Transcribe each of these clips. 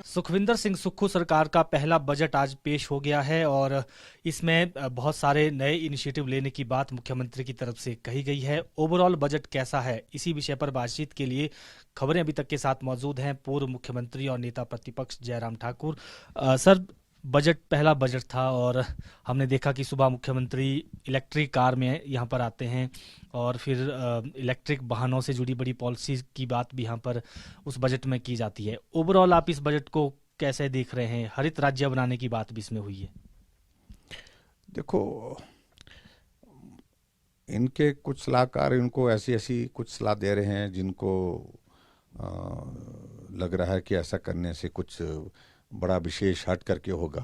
सुखविंदर सिंह सुक्खू सरकार का पहला बजट आज पेश हो गया है और इसमें बहुत सारे नए इनिशिएटिव लेने की बात मुख्यमंत्री की तरफ से कही गई है। ओवरऑल बजट कैसा है, इसी विषय पर बातचीत के लिए खबरें अभी तक के साथ मौजूद हैं पूर्व मुख्यमंत्री और नेता प्रतिपक्ष जयराम ठाकुर। सर, बजट पहला बजट था और हमने देखा कि सुबह मुख्यमंत्री इलेक्ट्रिक कार में यहाँ पर आते हैं और फिर इलेक्ट्रिक वाहनों से जुड़ी बड़ी पॉलिसी की बात भी यहाँ पर उस बजट में की जाती है। ओवरऑल आप इस बजट को कैसे देख रहे हैं? हरित राज्य बनाने की बात भी इसमें हुई है। देखो, इनके कुछ सलाहकार इनको ऐसी ऐसी कुछ सलाह दे रहे हैं जिनको लग रहा है कि ऐसा करने से कुछ बड़ा विशेष हट करके होगा।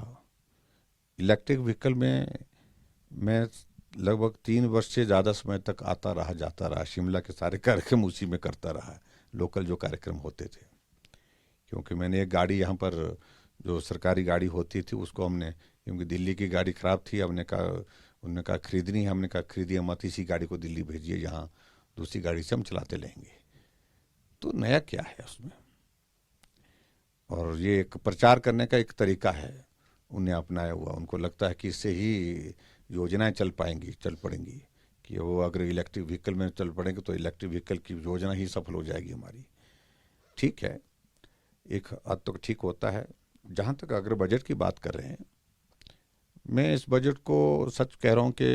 इलेक्ट्रिक व्हीकल में मैं लगभग 3 वर्ष से ज़्यादा समय तक आता रहा जाता रहा। शिमला के सारे कार्यक्रम उसी में करता रहा, लोकल जो कार्यक्रम होते थे। क्योंकि मैंने एक गाड़ी यहाँ पर जो सरकारी गाड़ी होती थी उसको हमने, क्योंकि दिल्ली की गाड़ी ख़राब थी, उन्होंने कहा खरीदनी है। हमने कहा खरीदिए मत, इसी गाड़ी को दिल्ली भेजिए, यहाँ दूसरी गाड़ी से हम चलाते लेंगे। तो नया क्या है उसमें? और ये एक प्रचार करने का एक तरीका है उन्हें अपनाया हुआ। उनको लगता है कि इससे ही योजनाएं चल पड़ेंगी कि वो अगर इलेक्ट्रिक व्हीकल में चल पड़ेंगे तो इलेक्ट्रिक व्हीकल की योजना ही सफल हो जाएगी हमारी। ठीक है, एक हद तक ठीक होता है। जहाँ तक अगर बजट की बात कर रहे हैं, मैं इस बजट को सच कह रहा हूँ कि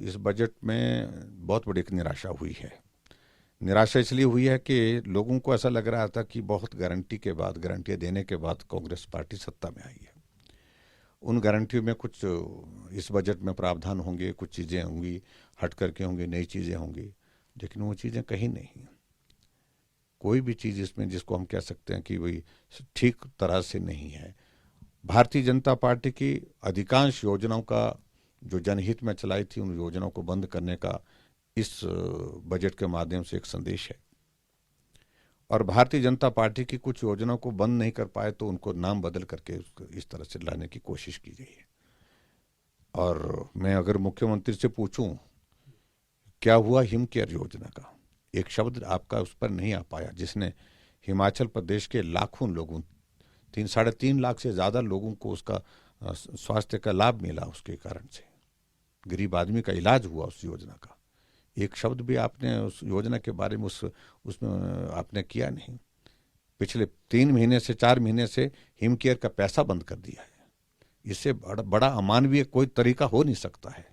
इस बजट में बहुत बड़ी एक निराशा हुई है। निराशा इसलिए हुई है कि लोगों को ऐसा लग रहा था कि बहुत गारंटियाँ देने के बाद कांग्रेस पार्टी सत्ता में आई है। उन गारंटियों में कुछ इस बजट में प्रावधान होंगे, कुछ चीज़ें होंगी हट करके होंगी, नई चीज़ें होंगी, लेकिन वो चीज़ें कहीं नहीं। कोई भी चीज़ इसमें जिसको हम कह सकते हैं कि वही ठीक तरह से नहीं है। भारतीय जनता पार्टी की अधिकांश योजनाओं का जो जनहित में चलाई थी, उन योजनाओं को बंद करने का इस बजट के माध्यम से एक संदेश है। और भारतीय जनता पार्टी की कुछ योजनाओं को बंद नहीं कर पाए तो उनको नाम बदल करके इस तरह से लाने की कोशिश की गई है। और मैं अगर मुख्यमंत्री से पूछूं क्या हुआ हिम केयर योजना का, एक शब्द आपका उस पर नहीं आ पाया, जिसने हिमाचल प्रदेश के लाखों लोगों, 3-3.5 लाख से ज़्यादा लोगों को उसका स्वास्थ्य का लाभ मिला। उसके कारण से गरीब आदमी का इलाज हुआ उस योजना का। एक शब्द भी आपने उस योजना के बारे में उसमें आपने किया नहीं। पिछले 3 महीने से 4 महीने से हिम केयर का पैसा बंद कर दिया है। इससे बड़ा अमानवीय कोई तरीका हो नहीं सकता है।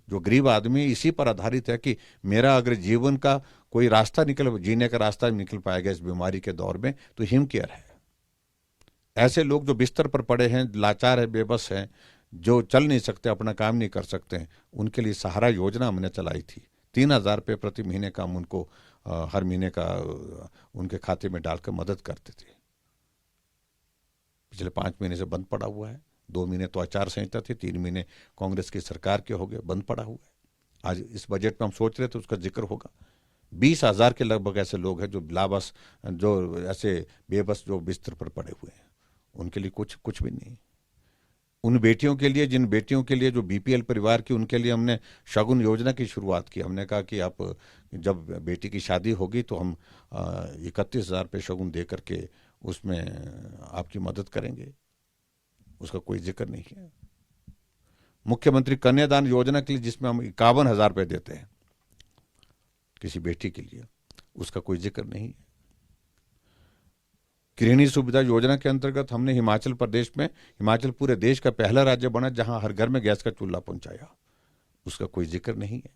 जो गरीब आदमी इसी पर आधारित है कि मेरा अगर जीवन का कोई रास्ता जीने का रास्ता निकल पाएगा इस बीमारी के दौर में, तो हिम केयर है। ऐसे लोग जो बिस्तर पर पड़े हैं, लाचार है, बेबस हैं, जो चल नहीं सकते, अपना काम नहीं कर सकते हैं, उनके लिए सहारा योजना हमने चलाई थी। 3,000 रुपये प्रति महीने का हम उनको हर महीने का उनके खाते में डालकर मदद करते थे। पिछले 5 महीने से बंद पड़ा हुआ है। 2 महीने तो आचार संहिता थी, 3 महीने कांग्रेस की सरकार के हो गए, बंद पड़ा हुआ है। आज इस बजट में हम सोच रहे थे उसका जिक्र होगा। 20,000 के लगभग ऐसे लोग हैं जो लाबस, जो ऐसे बेबस, जो बिस्तर पर पड़े हुए हैं, उनके लिए कुछ भी नहीं। उन बेटियों के लिए, जिन बेटियों के लिए जो बीपीएल परिवार की, उनके लिए हमने शगुन योजना की शुरुआत की। हमने कहा कि आप जब बेटी की शादी होगी तो हम 31,000 रुपये शगुन दे करके उसमें आपकी मदद करेंगे। उसका कोई जिक्र नहीं है। मुख्यमंत्री कन्यादान योजना के लिए, जिसमें हम 51,000 रुपये देते हैं किसी बेटी के लिए, उसका कोई जिक्र नहीं है। गृहिणी सुविधा योजना के अंतर्गत हमने हिमाचल पूरे देश का पहला राज्य बना जहां हर घर में गैस का चूल्हा पहुंचाया, उसका कोई जिक्र नहीं है।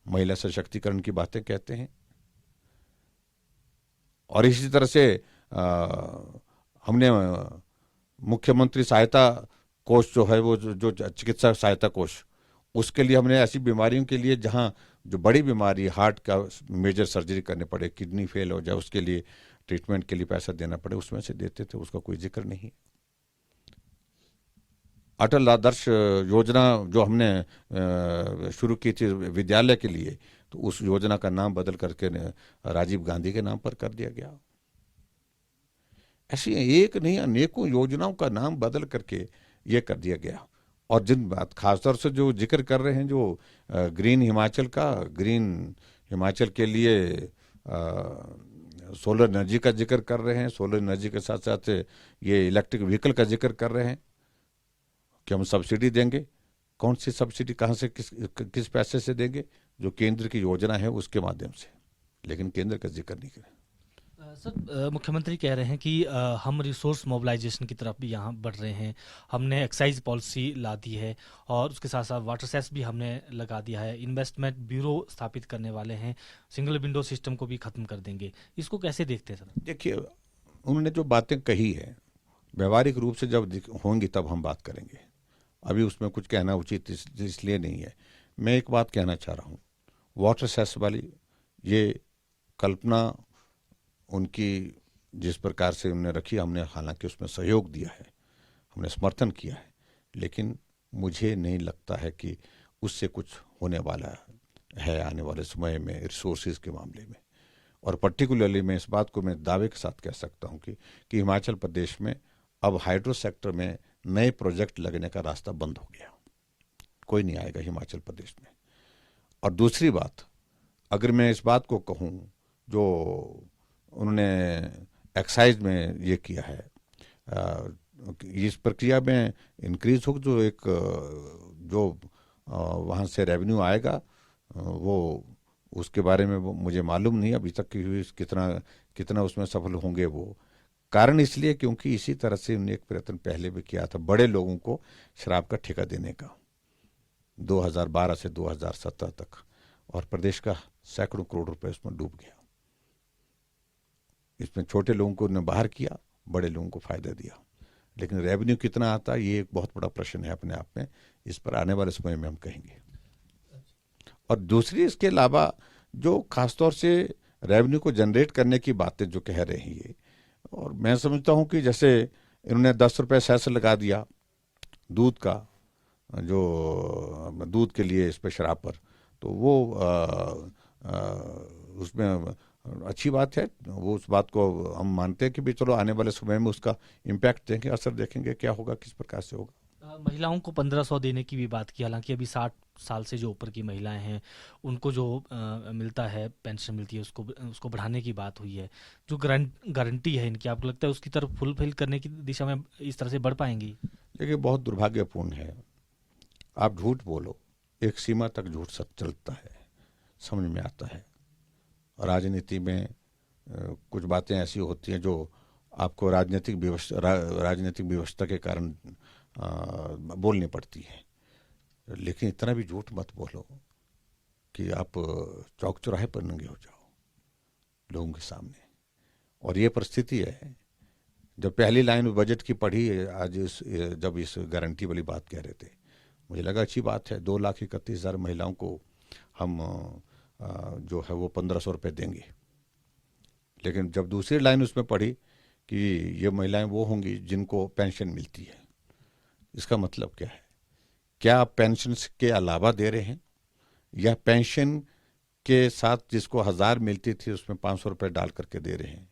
महिला सशक्तिकरण की बातें कहते हैं। और इसी तरह से हमने मुख्यमंत्री सहायता कोष जो है, वो जो चिकित्सा सहायता कोष, उसके लिए हमने ऐसी बीमारियों के लिए जहां जो बड़ी बीमारी, हार्ट का मेजर सर्जरी करने पड़े, किडनी फेल हो जाए, उसके लिए ट्रीटमेंट के लिए पैसा देना पड़े, उसमें से देते थे, उसका कोई जिक्र नहीं। अटल आदर्श योजना जो हमने शुरू की थी विद्यालय के लिए, तो उस योजना का नाम बदल करके राजीव गांधी के नाम पर कर दिया गया। ऐसी एक नहीं अनेकों योजनाओं का नाम बदल करके ये कर दिया गया। और जिन बात खासतौर से जो जिक्र कर रहे हैं, जो ग्रीन हिमाचल का, ग्रीन हिमाचल के लिए सोलर एनर्जी का जिक्र कर रहे हैं, सोलर एनर्जी के साथ साथ ये इलेक्ट्रिक व्हीकल का जिक्र कर रहे हैं कि हम सब्सिडी देंगे। कौन सी सब्सिडी, कहाँ से, किस पैसे से देंगे? जो केंद्र की योजना है उसके माध्यम से, लेकिन केंद्र का जिक्र नहीं करें। सर, मुख्यमंत्री कह रहे हैं कि हम रिसोर्स मोबिलाइजेशन की तरफ भी यहाँ बढ़ रहे हैं। हमने एक्साइज पॉलिसी ला दी है और उसके साथ साथ वाटर सेस भी हमने लगा दिया है। इन्वेस्टमेंट ब्यूरो स्थापित करने वाले हैं। सिंगल विंडो सिस्टम को भी ख़त्म कर देंगे। इसको कैसे देखते हैं सर? देखिए, उन्होंने जो बातें कही है व्यवहारिक रूप से जब होंगी तब हम बात करेंगे। अभी उसमें कुछ कहना उचित इसलिए नहीं है। मैं एक बात कहना चाह रहा हूँ, वाटर सेस वाली ये कल्पना उनकी जिस प्रकार से उन्होंने रखी, हमने हालांकि उसमें सहयोग दिया है, हमने समर्थन किया है, लेकिन मुझे नहीं लगता है कि उससे कुछ होने वाला है आने वाले समय में रिसोर्सेज के मामले में। और पर्टिकुलरली मैं इस बात को मैं दावे के साथ कह सकता हूँ कि हिमाचल प्रदेश में अब हाइड्रो सेक्टर में नए प्रोजेक्ट लगने का रास्ता बंद हो गया। कोई नहीं आएगा हिमाचल प्रदेश में। और दूसरी बात, अगर मैं इस बात को कहूँ जो उन्होंने एक्साइज में ये किया है, इस प्रक्रिया में इंक्रीज हो, जो एक जो वहाँ से रेवेन्यू आएगा वो उसके बारे में मुझे मालूम नहीं अभी तक कि कितना उसमें सफल होंगे वो। कारण इसलिए क्योंकि इसी तरह से उन्होंने एक प्रयत्न पहले भी किया था बड़े लोगों को शराब का ठेका देने का 2012 से 2017 तक, और प्रदेश का सैकड़ों करोड़ रुपए उसमें डूब गया। इसमें छोटे लोगों को उन्होंने बाहर किया, बड़े लोगों को फायदा दिया, लेकिन रेवेन्यू कितना आता ये एक बहुत बड़ा प्रश्न है अपने आप में। इस पर आने वाले समय में हम कहेंगे। और दूसरी इसके अलावा जो खासतौर से रेवेन्यू को जनरेट करने की बातें जो कह रहे हैं ये, और मैं समझता हूँ कि जैसे इन्होंने 10 रुपये सेस लगा दिया दूध का, जो दूध के लिए इस पर शराब पर, तो वो उसमें अच्छी बात है। वो उस बात को हम मानते हैं कि भी चलो आने वाले समय में उसका इम्पैक्ट देखेंगे, असर देखेंगे क्या होगा, किस प्रकार से होगा। महिलाओं को 1500 देने की भी बात की। हालांकि अभी 60 साल से जो ऊपर की महिलाएं हैं उनको जो मिलता है, पेंशन मिलती है, उसको बढ़ाने की बात हुई है। जो गारंटी है इनकी, आपको लगता है उसकी तरफ फुलफिल करने की दिशा में इस तरह से बढ़ पाएंगी? देखिए, बहुत दुर्भाग्यपूर्ण है, आप झूठ बोलो, एक सीमा तक झूठ सच चलता है, समझ में आता है। और राजनीति में कुछ बातें ऐसी होती हैं जो आपको राजनीतिक व्यवस्था के कारण बोलनी पड़ती है, लेकिन इतना भी झूठ मत बोलो कि आप चौक चौराहे पर नंगे हो जाओ लोगों के सामने। और ये परिस्थिति है। जब पहली लाइन बजट की पढ़ी आज जब इस गारंटी वाली बात कह रहे थे, मुझे लगा अच्छी बात है, 2,31,000 महिलाओं को हम जो है वो 1500 रुपये देंगे। लेकिन जब दूसरी लाइन उसमें पढ़ी कि ये महिलाएं वो होंगी जिनको पेंशन मिलती है, इसका मतलब क्या है? क्या आप पेंशन के अलावा दे रहे हैं, या पेंशन के साथ जिसको 1000 मिलती थी उसमें 500 रुपये डाल करके दे रहे हैं?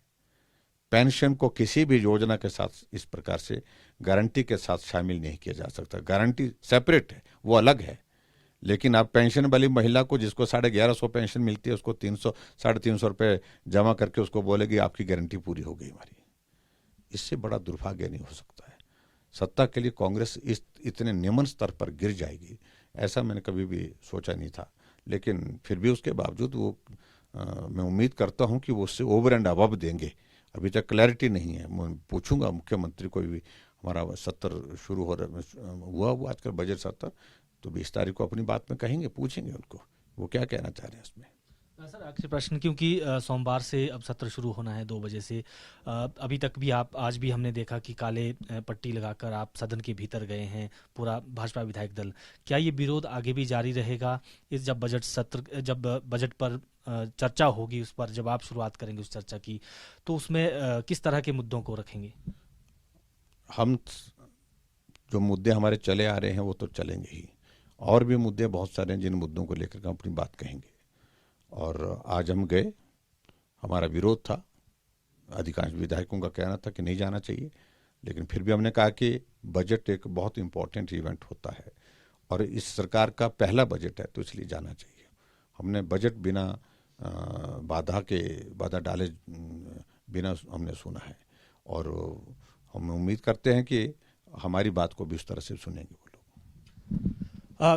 पेंशन को किसी भी योजना के साथ इस प्रकार से गारंटी के साथ शामिल नहीं किया जा सकता। गारंटी सेपरेट है, वो अलग है। लेकिन आप पेंशन वाली महिला को जिसको 1150 पेंशन मिलती है उसको 300-350 रुपये जमा करके उसको बोलेगी आपकी गारंटी पूरी हो गई हमारी। इससे बड़ा दुर्भाग्य नहीं हो सकता है। सत्ता के लिए कांग्रेस इतने निम्न स्तर पर गिर जाएगी ऐसा मैंने कभी भी सोचा नहीं था। लेकिन फिर भी उसके बावजूद वो मैं उम्मीद करता हूं कि वो उससे ओवर एंड अबव देंगे। अभी तक क्लैरिटी नहीं है। मैं पूछूंगा मुख्यमंत्री को भी, हमारा सत्र शुरू हुआ आजकल बजट सत्र, तो 20 तारीख को अपनी बात में कहेंगे, पूछेंगे उनको वो क्या कहना चाह रहे हैं इसमें। सर, आखिरी प्रश्न, क्योंकि सोमवार से अब सत्र शुरू होना है 2 बजे से, अभी तक भी आप, आज भी हमने देखा कि काले पट्टी लगाकर आप सदन के भीतर गए हैं, पूरा भाजपा विधायक दल। क्या ये विरोध आगे भी जारी रहेगा? जब बजट पर चर्चा होगी, उस पर जब आप शुरुआत करेंगे उस चर्चा की, तो उसमें किस तरह के मुद्दों को रखेंगे? हम जो मुद्दे हमारे चले आ रहे हैं वो तो चलेंगे ही, और भी मुद्दे बहुत सारे हैं जिन मुद्दों को लेकर हम अपनी बात कहेंगे। और आज हम गए, हमारा विरोध था, अधिकांश विधायकों का कहना था कि नहीं जाना चाहिए, लेकिन फिर भी हमने कहा कि बजट एक बहुत इंपॉर्टेंट इवेंट होता है और इस सरकार का पहला बजट है तो इसलिए जाना चाहिए। हमने बजट बिना बाधा डाले बिना हमने सुना है, और हम उम्मीद करते हैं कि हमारी बात को भी इस तरह से सुनेंगे वो लोग।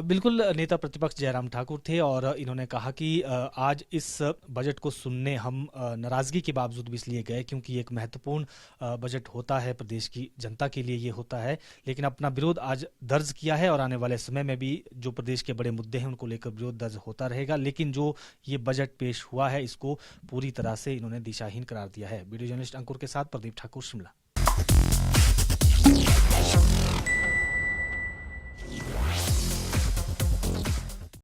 बिल्कुल, नेता प्रतिपक्ष जयराम ठाकुर थे और इन्होंने कहा कि आज इस बजट को सुनने हम नाराज़गी के बावजूद भी इसलिए गए क्योंकि ये एक महत्वपूर्ण बजट होता है, प्रदेश की जनता के लिए ये होता है, लेकिन अपना विरोध आज दर्ज किया है और आने वाले समय में भी जो प्रदेश के बड़े मुद्दे हैं उनको लेकर विरोध दर्ज होता रहेगा। लेकिन जो ये बजट पेश हुआ है इसको पूरी तरह से इन्होंने दिशाहीन करार दिया है। वीडियो जर्नलिस्ट अंकुर के साथ प्रदीप ठाकुर, शिमला।